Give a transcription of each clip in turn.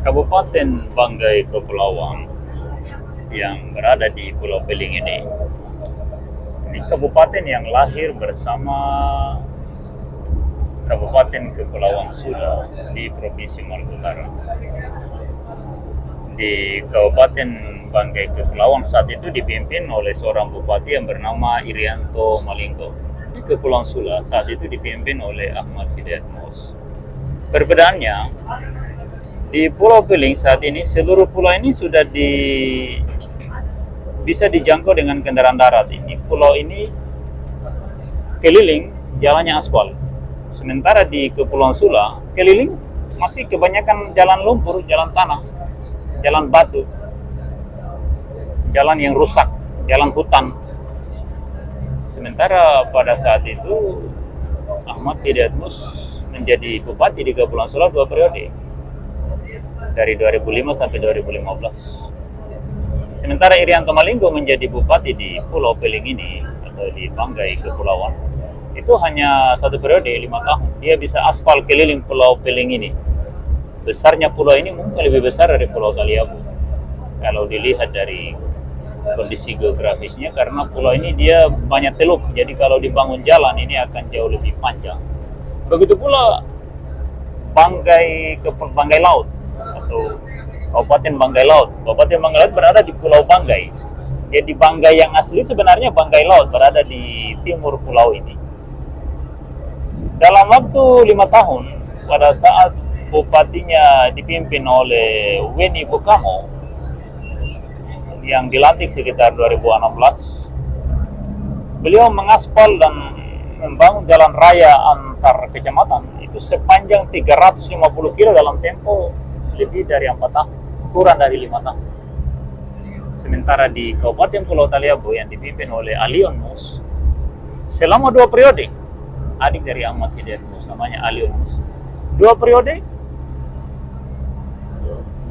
Kabupaten Banggai Kepulauan yang berada di Pulau Peling ini kabupaten yang lahir bersama Kabupaten Kepulauan Sula di Provinsi Maluku Utara. Di Kabupaten Banggai Kepulauan saat itu dipimpin oleh seorang bupati yang bernama Irianto Malinggo. Di Kepulauan Sula saat itu dipimpin oleh Ahmad Hidayat Mus. Perbedaannya, di Pulau Peling saat ini seluruh pulau ini sudah bisa dijangkau dengan kendaraan darat. Ini pulau ini keliling jalannya aspal. Sementara di Kepulauan Sula keliling masih kebanyakan jalan lumpur, jalan tanah, jalan batu, jalan yang rusak, jalan hutan. Sementara pada saat itu Ahmad Hidayat Mus menjadi bupati di Kepulauan Sula 2 periode, dari 2005 sampai 2015. Sementara Irianto Malinggo menjadi bupati di Pulau Peling ini atau di Banggai Kepulauan itu hanya 1 periode 5 tahun. Dia bisa aspal keliling Pulau Peling ini. Besarnya pulau ini mungkin lebih besar dari Pulau Taliabu kalau dilihat dari kondisi geografisnya, karena pulau ini dia banyak teluk. Jadi kalau dibangun jalan ini akan jauh lebih panjang. Begitu pula Banggai Laut atau Kabupaten Banggai Laut. Kabupaten Banggai Laut berada di Pulau Banggai. Jadi Banggai yang asli sebenarnya Banggai Laut berada di timur pulau ini. Dalam waktu 5 tahun, pada saat bupatinya dipimpin oleh Weni Bukamo yang dilantik sekitar 2016, beliau mengaspal dan membangun jalan raya antar kecamatan itu sepanjang 350 kilo dalam tempo lebih dari 4 tahun, kurang dari 5 tahun. Sementara di Kabupaten Pulau Taliabu yang dipimpin oleh Alion Mus selama 2 periode, adik dari Ahmad Hidayat Mus namanya Alion Mus, 2 periode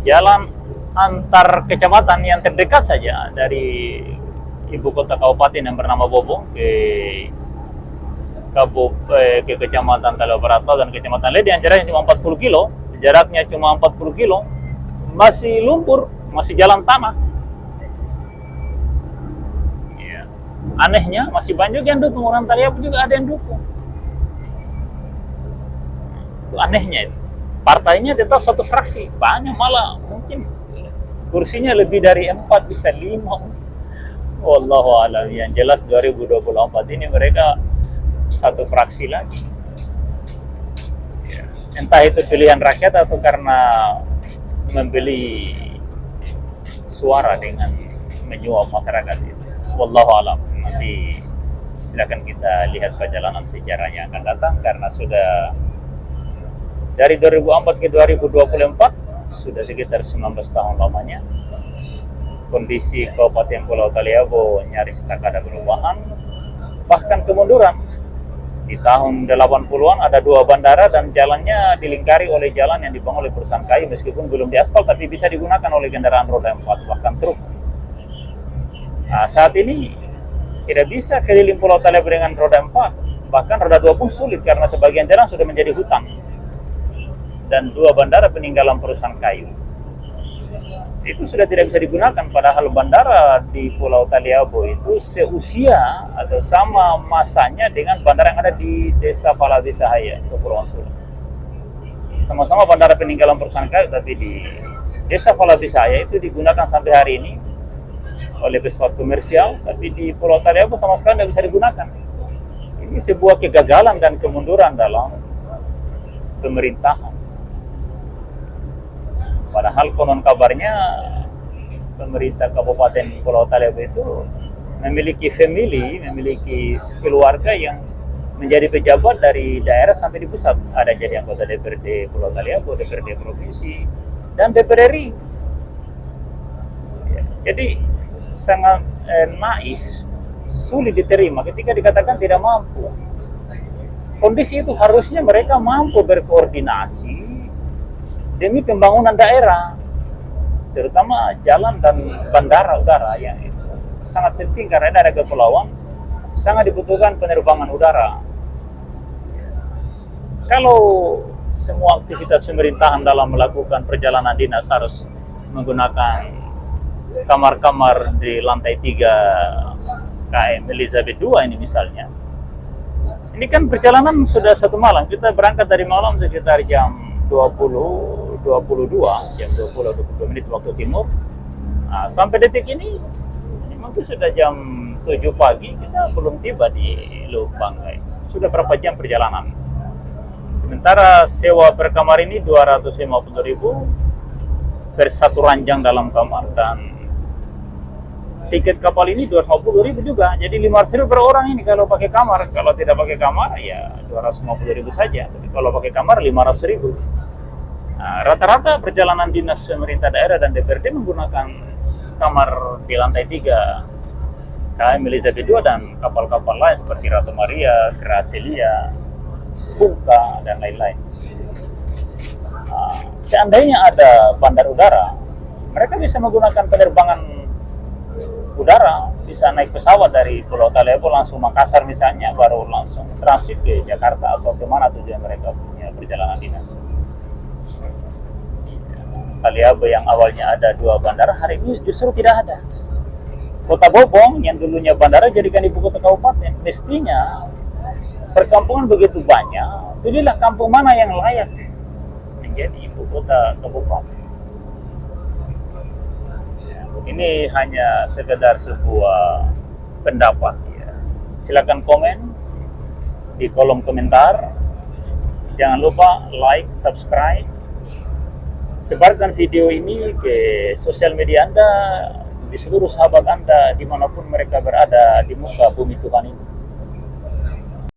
jalan antar kecamatan yang terdekat saja dari ibu kota kabupaten yang bernama Bobong ke kecamatan Taliabu dan kecamatan Ledi yang jaraknya cuma 40 kilo, masih lumpur, masih jalan tanah. Ya. Anehnya masih banyak yang dukung, orang Taliabu juga ada yang dukung. Itu anehnya itu. Partainya tetap satu fraksi, banyak malah mungkin kursinya lebih dari 4, bisa 5. Wallahu a'lam. Yang jelas 2024 ini mereka satu fraksi lagi. Entah itu pilihan rakyat atau karena membeli suara dengan menyuap masyarakat itu. Wallahu a'lam. Nanti silakan kita lihat perjalanan sejarahnya akan datang, karena sudah dari 2004 ke 2024 sudah sekitar 19 tahun lamanya. Kondisi Kabupaten Pulau Taliabu nyaris tak ada perubahan, bahkan kemunduran. Di tahun 80-an ada 2 bandara dan jalannya dilingkari oleh jalan yang dibangun oleh perusahaan kayu, meskipun belum diaspal tapi bisa digunakan oleh kendaraan roda 4 bahkan truk. Nah, saat ini tidak bisa keliling Pulau Taliabu dengan roda 4, bahkan roda 2 pun sulit karena sebagian jalan sudah menjadi hutan dan 2 bandara peninggalan perusahaan kayu itu sudah tidak bisa digunakan, padahal bandara di Pulau Taliabu itu seusia atau sama masanya dengan bandara yang ada di Desa Paladisahaya, Kepulauan Sula. Sama-sama bandara peninggalan perusahaan kayu, tapi di Desa Paladisahaya itu digunakan sampai hari ini oleh pesawat komersial, tapi di Pulau Taliabu sama sekali tidak bisa digunakan. Ini sebuah kegagalan dan kemunduran dalam pemerintahan. Padahal konon kabarnya pemerintah Kabupaten Pulau Taliabu itu memiliki keluarga yang menjadi pejabat dari daerah sampai di pusat. Ada jadi anggota DPRD Pulau Taliabu, DPRD provinsi, dan DPR RI. Ya, jadi sangat naif, sulit diterima ketika dikatakan tidak mampu. Kondisi itu harusnya mereka mampu berkoordinasi demi pembangunan daerah, terutama jalan dan bandara udara yang itu sangat penting karena daerah kepulauan sangat dibutuhkan penerbangan udara. Kalau semua aktivitas pemerintahan dalam melakukan perjalanan dinas harus menggunakan kamar-kamar di lantai 3 KM Elizabeth II ini misalnya. Ini kan perjalanan sudah 1 malam, kita berangkat dari malam sekitar jam 22 menit waktu timur. Nah, sampai detik ini mungkin sudah jam 7 pagi, kita belum tiba di Luwu Banggai. Sudah berapa jam perjalanan. Sementara sewa per kamar ini 250.000 per satu ranjang dalam kamar, dan tiket kapal ini 250.000 juga. Jadi 500.000 per orang ini kalau pakai kamar. Kalau tidak pakai kamar ya 250.000 saja. Tapi kalau pakai kamar 500.000. Nah, rata-rata perjalanan dinas pemerintah daerah dan DPRD menggunakan kamar di lantai 3 KM Elizabeth II dan kapal-kapal lain seperti Ratu Maria, Gracilia, Funka, dan lain-lain. Nah, seandainya ada bandar udara, mereka bisa menggunakan penerbangan udara, bisa naik pesawat dari Pulau Talebo langsung Makassar misalnya, baru langsung transit ke Jakarta atau kemana tujuan mereka punya perjalanan dinas. Taliabu yang awalnya ada 2 bandara, hari ini justru tidak ada. Kota Bobong yang dulunya bandara jadikan ibu kota kabupaten. Mestinya perkampungan begitu banyak, pilihlah kampung mana yang layak menjadi ibu kota kabupaten. Ini hanya sekedar sebuah pendapat ya. Silakan komen di kolom komentar. Jangan lupa like, subscribe. Sebarkan video ini ke sosial media Anda, di seluruh sahabat Anda dimanapun mereka berada di muka bumi Tuhan ini.